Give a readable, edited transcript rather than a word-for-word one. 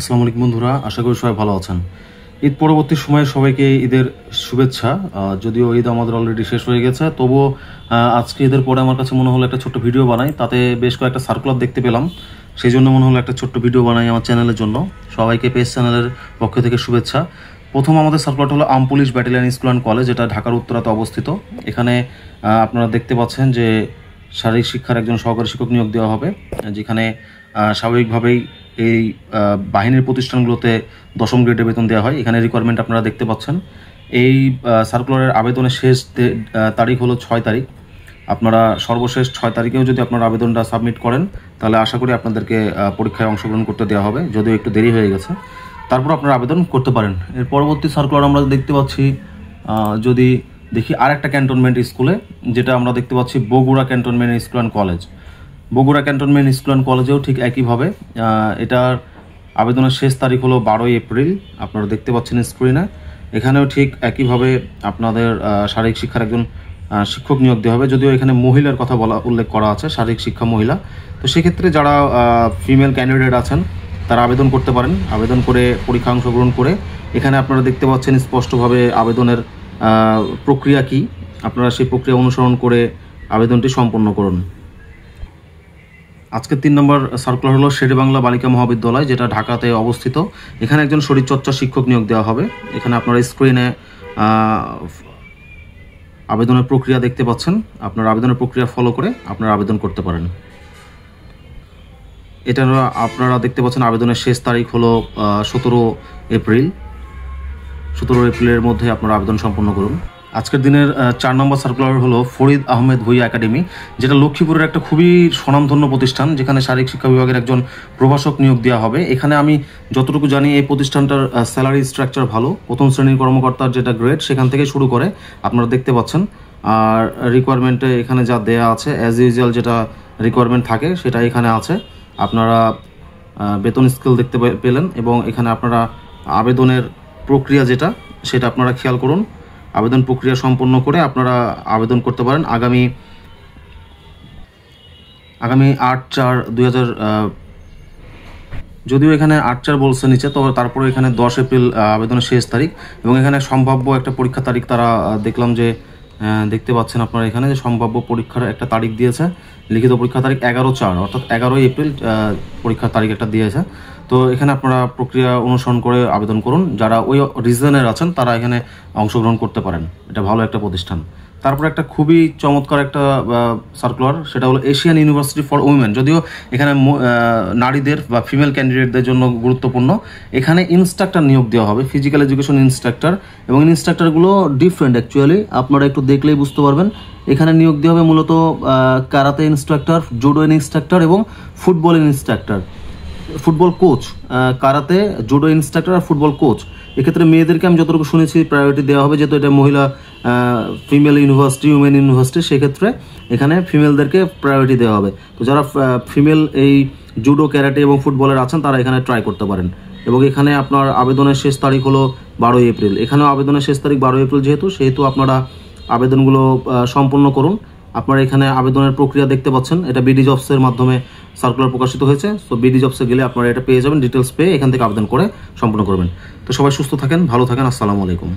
আসসালামু আলাইকুম বন্ধুরা, আশা করি সবাই ভালো আছেন। ঈদ পরবর্তী সময়ে সবাইকে ঈদের শুভেচ্ছা। যদিও ঈদ আমাদের অলরেডি শেষ হয়ে গেছে, তবুও আজকে ঈদের পরে আমার কাছে মনে হলো একটা ছোট্ট ভিডিও বানাই। তাতে বেশ কয়েকটা সার্কুলার দেখতে পেলাম, সেই জন্য মনে হলো একটা ছোট্ট ভিডিও বানাই আমার চ্যানেলের জন্য। সবাইকে পেজ চ্যানেলের পক্ষ থেকে শুভেচ্ছা। প্রথম আমাদের সার্কুলারটা হলো arm police battalion school and college, যেটা ঢাকার উত্তরাতে অবস্থিত। এখানে আপনারা দেখতে পাচ্ছেন যে শারীরিক শিক্ষার একজন সহকারী শিক্ষক নিয়োগ দেওয়া হবে, যেখানে স্বাভাবিকভাবেই এই বাহিনীর প্রতিষ্ঠানগুলোতে 10ম গ্রেডে বেতন দেওয়া হয়। এখানে রিকোয়ারমেন্ট আপনারা দেখতে পাচ্ছেন। এই সার্কুলারের আবেদনের শেষ তারিখ হলো 6 তারিখ। আপনারা সর্বশেষ 6 তারিখেও যদি আপনারা আবেদনটা সাবমিট করেন, তাহলে আশা করি আপনাদেরকে পরীক্ষায় অংশগ্রহণ করতে দেওয়া হবে, যদিও একটু দেরি হয়ে গেছে। তারপর আপনারা আবেদন করতে পারেন। এর পরবর্তী সার্কুলার আমরা দেখতে পাচ্ছি, যদি দেখি আরেকটা ক্যান্টনমেন্ট স্কুলে, যেটা আমরা দেখতে পাচ্ছি Bogura cantonment school and college. Bogura cantonment school and কলেজেও ঠিক একইভাবে এটার আবেদনের শেষ তারিখ হলো 12 এপ্রিল। আপনারা দেখতে পাচ্ছেন স্ক্রিনে। এখানেও ঠিক একইভাবে আপনাদের শারীরিক শিক্ষার একজন শিক্ষক নিয়োগ দেওয়া হবে, যদিও এখানে মহিলার কথা উল্লেখ করা আছে, শারীরিক শিক্ষা মহিলা। তো সেক্ষেত্রে যারা ফিমেল ক্যান্ডিডেট আছেন তারা আবেদন করতে পারেন। আবেদন করে পরীক্ষা অংশগ্রহণ করে এখানে আপনারা দেখতে পাচ্ছেন স্পষ্টভাবে আবেদনের প্রক্রিয়া কি। আপনারা সেই প্রক্রিয়া অনুসরণ করে আবেদনটি সম্পন্ন করুন। আজকের 3 নম্বর সার্কুলার হলো শেরেবাংলা বালিকা মহাবিদ্যালয়, যেটা ঢাকাতে অবস্থিত। এখানে একজন শরীরচর্চা শিক্ষক নিয়োগ দেওয়া হবে। এখানে আপনারা স্ক্রিনে আবেদনের প্রক্রিয়া দেখতে পাচ্ছেন। আপনারা আবেদনের প্রক্রিয়া ফলো করে আপনারা আবেদন করতে পারেন। এটা আপনারা দেখতে পাচ্ছেন আবেদনের শেষ তারিখ হলো 17 এপ্রিল। 17 এপ্রিলের মধ্যে আপনারা আবেদন সম্পন্ন করুন। আজকের দিনের 4 নম্বর সার্কুলার হলো ফরিদ আহমেদ ভুঁইয়া একাডেমি, যেটা লক্ষ্মীপুরের একটা খুবই স্বনামধন্য প্রতিষ্ঠান, যেখানে শারীরিক শিক্ষা বিভাগের একজন প্রভাষক নিয়োগ দেওয়া হবে। এখানে আমি যতটুকু জানি এই প্রতিষ্ঠানটার স্যালারি স্ট্রাকচার ভালো। প্রথম শ্রেণীর কর্মকর্তার যেটা গ্রেড সেখান থেকে শুরু করে আপনারা দেখতে পাচ্ছেন। আর রিকোয়ারমেন্টে এখানে যা দেয়া আছে অ্যাজ ইউজুয়াল যেটা রিকোয়ারমেন্ট থাকে সেটা এখানে আছে। আপনারা বেতন স্কেল দেখতে পেলেন, এবং এখানে আপনারা আবেদনের প্রক্রিয়া যেটা সেটা আপনারা খেয়াল করুন। আবেদন প্রক্রিয়া সম্পন্ন করে আপনারা আবেদন করতে পারেন আগামী 8/4/2000। যদিও এখানে 8/4 বলছে নিচে, তো তারপরে এখানে 10 এপ্রিল আবেদনের শেষ তারিখ, এবং এখানে সম্ভাব্য একটা পরীক্ষা তারিখ তারা দেখলাম যে দেখতে পাচ্ছেন আপনারা এখানে যে সম্ভাব্য পরীক্ষার একটা তারিখ দিয়েছে। লিখিত পরীক্ষা তারিখ 11/4, অর্থাৎ 11 এপ্রিল পরীক্ষার তারিখ একটা দিয়েছে। তো এখানে আপনারা প্রক্রিয়া অনুসরণ করে আবেদন করুন। যারা ওই রিজনের আছেন তারা এখানে অংশগ্রহণ করতে পারেন। এটা ভালো একটা প্রতিষ্ঠান। তারপর একটা খুবই চমৎকার একটা সার্কুলার, সেটা হলো এশিয়ান ইউনিভার্সিটি ফর উইমেন। যদিও এখানে নারীদের বা ফিমেল ক্যান্ডিডেটদের জন্য গুরুত্বপূর্ণ। এখানে ইনস্ট্রাক্টর নিয়োগ দেওয়া হবে, ফিজিক্যাল এডুকেশন ইনস্ট্রাক্টর, এবং ইনস্ট্রাক্টরগুলো ডিফারেন্ট অ্যাকচুয়ালি, আপনারা একটু দেখলেই বুঝতে পারবেন। এখানে নিয়োগ দেওয়া হবে মূলত কারাতে ইনস্ট্রাক্টর, জুডো ইনস্ট্রাক্টর এবং football instructor, football coach. Karate, judo instructor আর ফুটবল কোচ। এক্ষেত্রে মেয়েদেরকে আমি যতটুকু শুনেছি প্রায়োরিটি দেওয়া হবে, যেহেতু এটা মহিলা ফিমেল ইউনিভার্সিটি, উমেন ইউনিভার্সিটি, সেক্ষেত্রে এখানে ফিমেলদেরকে প্রায়োরিটি দেওয়া হবে। তো যারা ফিমেল এই জুডো, ক্যারাটে এবং ফুটবলের আছেন তারা এখানে ট্রাই করতে পারেন। এবং এখানে আপনার আবেদনের শেষ তারিখ হলো 12 এপ্রিল। এখানেও আবেদনের শেষ তারিখ 12 এপ্রিল, সেহেতু আপনারা আবেদনগুলো সম্পন্ন করুন। আপনারা এখানে আবেদনের প্রক্রিয়া দেখতে পাচ্ছেন। এটা বিডি জবসের মাধ্যমে সার্কুলার প্রকাশিত হয়েছে। সো বিডি জবসে গেলে আপনারা এটা পেয়ে যাবেন, ডিটেলস পেয়ে এখান থেকে আবেদন করে সম্পন্ন করবেন। তো সবাই সুস্থ থাকেন, ভালো থাকেন। আসসালামু আলাইকুম।